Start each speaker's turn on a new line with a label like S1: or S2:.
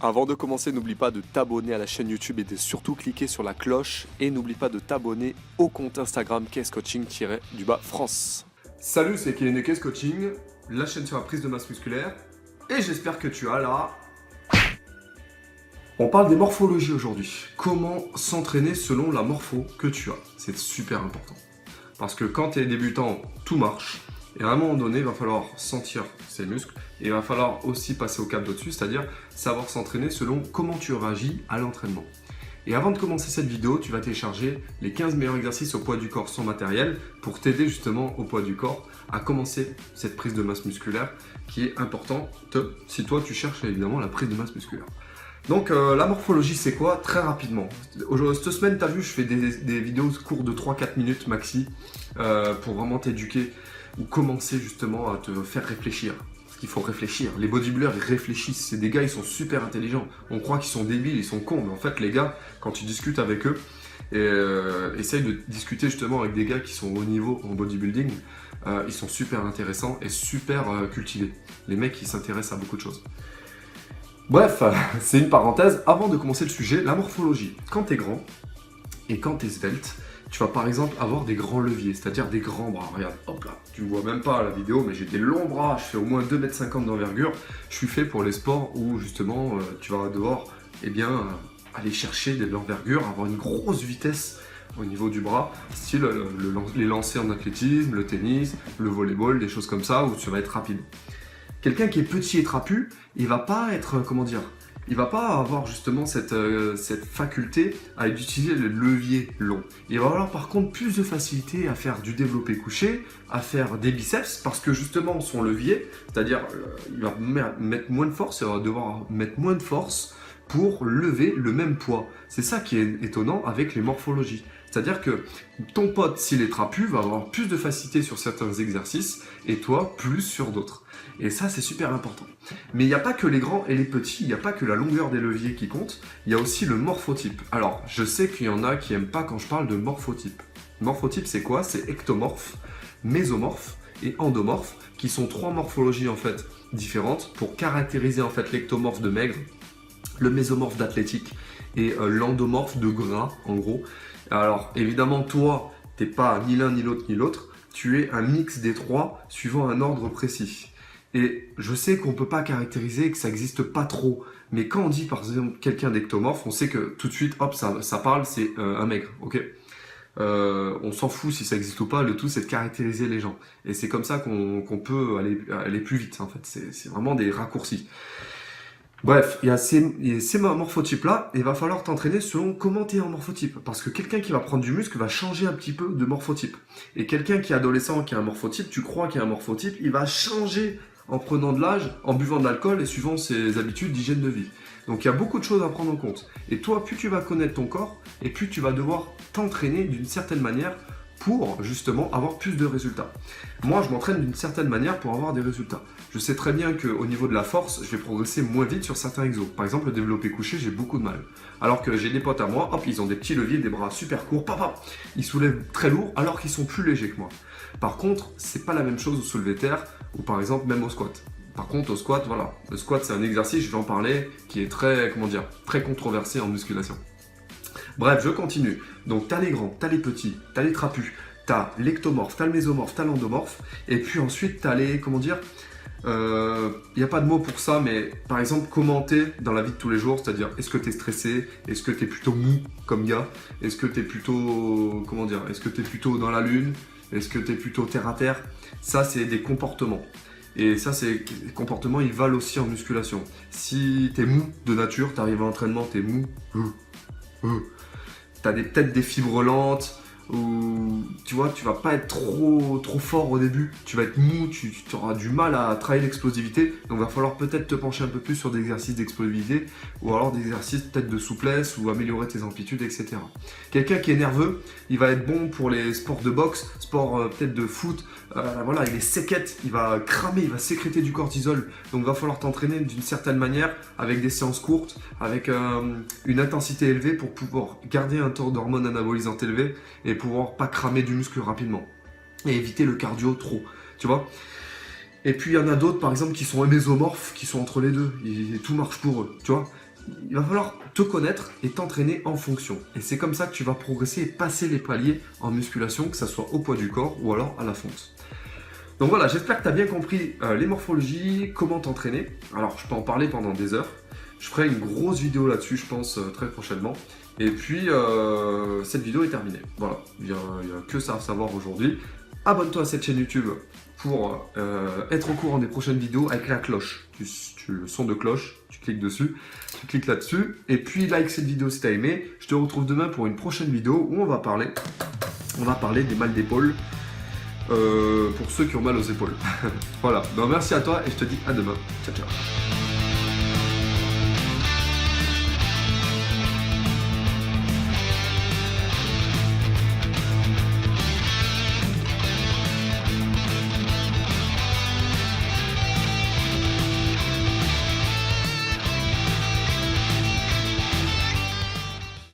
S1: Avant de commencer, n'oublie pas de t'abonner à la chaîne YouTube et de surtout cliquer sur la cloche. Et n'oublie pas de t'abonner au compte Instagram KSCoaching-France.
S2: Salut, c'est Kylian KS Coaching, la chaîne sur la prise de masse musculaire. Et j'espère que tu as là. On parle des morphologies aujourd'hui. Comment s'entraîner selon la morpho que tu as. C'est super important. Parce que quand tu es débutant, tout marche. Et à un moment donné, il va falloir sentir ces muscles. Et il va falloir aussi passer au cap d'au-dessus, c'est-à-dire savoir s'entraîner selon comment tu réagis à l'entraînement. Et avant de commencer cette vidéo, tu vas télécharger les 15 meilleurs exercices au poids du corps sans matériel pour t'aider justement au poids du corps à commencer cette prise de masse musculaire qui est importante si toi tu cherches évidemment la prise de masse musculaire. Donc la morphologie c'est quoi? Très rapidement. Cette semaine tu as vu, je fais des vidéos courtes de 3-4 minutes maxi pour vraiment t'éduquer ou commencer justement à te faire réfléchir. Parce qu'il faut réfléchir. Les bodybuilders ils réfléchissent. C'est des gars, ils sont super intelligents. On croit qu'ils sont débiles, ils sont cons. Mais en fait les gars, quand tu discutes avec eux, essaye de discuter justement avec des gars qui sont au niveau en bodybuilding. Ils sont super intéressants et super cultivés. Les mecs, ils s'intéressent à beaucoup de choses. Bref, c'est une parenthèse. Avant de commencer le sujet, la morphologie. Quand tu es grand et quand tu es svelte, tu vas par exemple avoir des grands leviers, c'est-à-dire des grands bras. Regarde, hop là, tu ne vois même pas la vidéo, mais j'ai des longs bras, je fais au moins 2,50 m d'envergure. Je suis fait pour les sports où justement tu vas devoir aller chercher de l'envergure, avoir une grosse vitesse au niveau du bras, style les lancers en athlétisme, le tennis, le volleyball, des choses comme ça, où tu vas être rapide. Quelqu'un qui est petit et trapu, il va pas être, il va pas avoir justement cette faculté à utiliser le levier long. Il va avoir par contre plus de facilité à faire du développé couché, à faire des biceps, parce que justement son levier, c'est-à-dire il va mettre moins de force, il va devoir mettre moins de force pour lever le même poids. C'est ça qui est étonnant avec les morphologies. C'est-à-dire que ton pote, s'il est trapu, va avoir plus de facilité sur certains exercices et toi, plus sur d'autres. Et ça, c'est super important. Mais il n'y a pas que les grands et les petits, il n'y a pas que la longueur des leviers qui compte, il y a aussi le morphotype. Alors, je sais qu'il y en a qui n'aiment pas quand je parle de morphotype. Morphotype, c'est quoi? C'est ectomorphe, mésomorphe et endomorphe, qui sont trois morphologies en fait différentes pour caractériser en fait l'ectomorphe de maigre, le mésomorphe d'athlétique et l'endomorphe de gras, en gros. Alors, évidemment, toi, tu n'es pas ni l'un ni l'autre ni l'autre, tu es un mix des trois suivant un ordre précis. Et je sais qu'on ne peut pas caractériser, que ça n'existe pas trop, mais quand on dit par exemple quelqu'un d'ectomorphe, on sait que tout de suite, hop, ça parle, c'est un maigre, ok? On s'en fout si ça existe ou pas, le tout c'est de caractériser les gens. Et c'est comme ça qu'on peut aller plus vite, en fait, c'est vraiment des raccourcis. Bref, il y a ces morphotypes-là, et il va falloir t'entraîner selon comment tu es en morphotype. Parce que quelqu'un qui va prendre du muscle va changer un petit peu de morphotype. Et quelqu'un qui est adolescent, qui a un morphotype, tu crois qu'il a un morphotype, il va changer en prenant de l'âge, en buvant de l'alcool et suivant ses habitudes d'hygiène de vie. Donc il y a beaucoup de choses à prendre en compte. Et toi, plus tu vas connaître ton corps, et plus tu vas devoir t'entraîner d'une certaine manière pour justement avoir plus de résultats. Moi, je m'entraîne d'une certaine manière pour avoir des résultats. Je sais très bien qu'au niveau de la force, je vais progresser moins vite sur certains exos. Par exemple, le développé couché, j'ai beaucoup de mal. Alors que j'ai des potes à moi, hop, ils ont des petits leviers, des bras super courts, papa, ils soulèvent très lourd alors qu'ils sont plus légers que moi. Par contre, c'est pas la même chose au soulevé terre ou par exemple même au squat. Par contre, au squat, voilà, le squat c'est un exercice, je vais en parler, qui est très, très controversé en musculation. Bref, je continue. Donc, tu as les grands, tu as les petits, tu as les trapus, tu as l'ectomorphe, tu as le mésomorphe, tu as l'endomorphe. Et puis ensuite, tu as les, il n'y a pas de mot pour ça, mais par exemple, commenter dans la vie de tous les jours, c'est-à-dire, est-ce que tu es stressé? Est-ce que tu es plutôt mou comme gars? Est-ce que tu es plutôt, est-ce que tu es plutôt dans la lune? Est-ce que tu es plutôt terre à terre? Ça, c'est des comportements. Et ça, ces comportements, ils valent aussi en musculation. Si tu es mou de nature, tu arrives à l'entraînement, tu es mou, tu as peut-être des fibres lentes, ou tu vois, tu vas pas être trop fort au début, tu vas être mou, tu auras du mal à travailler l'explosivité, donc il va falloir peut-être te pencher un peu plus sur des exercices d'explosivité, ou alors des exercices peut-être de souplesse, ou améliorer tes amplitudes, etc. Quelqu'un qui est nerveux, il va être bon pour les sports de boxe, sports peut-être de foot, voilà, il est séquette, il va cramer, il va sécréter du cortisol, donc il va falloir t'entraîner d'une certaine manière, avec des séances courtes, avec une intensité élevée pour pouvoir garder un taux d'hormones anabolisantes élevé, et pouvoir pas cramer du muscle rapidement et éviter le cardio trop, tu vois. Et puis il y en a d'autres par exemple qui sont mésomorphes, qui sont entre les deux, et tout marche pour eux, tu vois. il va falloir te connaître et t'entraîner en fonction. Et c'est comme ça que tu vas progresser et passer les paliers en musculation, que ce soit au poids du corps ou alors à la fonte. Donc voilà, j'espère que tu as bien compris les morphologies, comment t'entraîner. Alors, je peux en parler pendant des heures. Je ferai une grosse vidéo là-dessus, je pense, très prochainement. Et puis, cette vidéo est terminée. Voilà, il n'y a que ça à savoir aujourd'hui. Abonne-toi à cette chaîne YouTube pour être au courant des prochaines vidéos avec la cloche. Le son de cloche, tu cliques dessus, tu cliques là-dessus. Et puis, like cette vidéo si tu as aimé. Je te retrouve demain pour une prochaine vidéo où on va parler des mal d'épaule pour ceux qui ont mal aux épaules. Voilà, donc merci à toi et je te dis à demain. Ciao, ciao.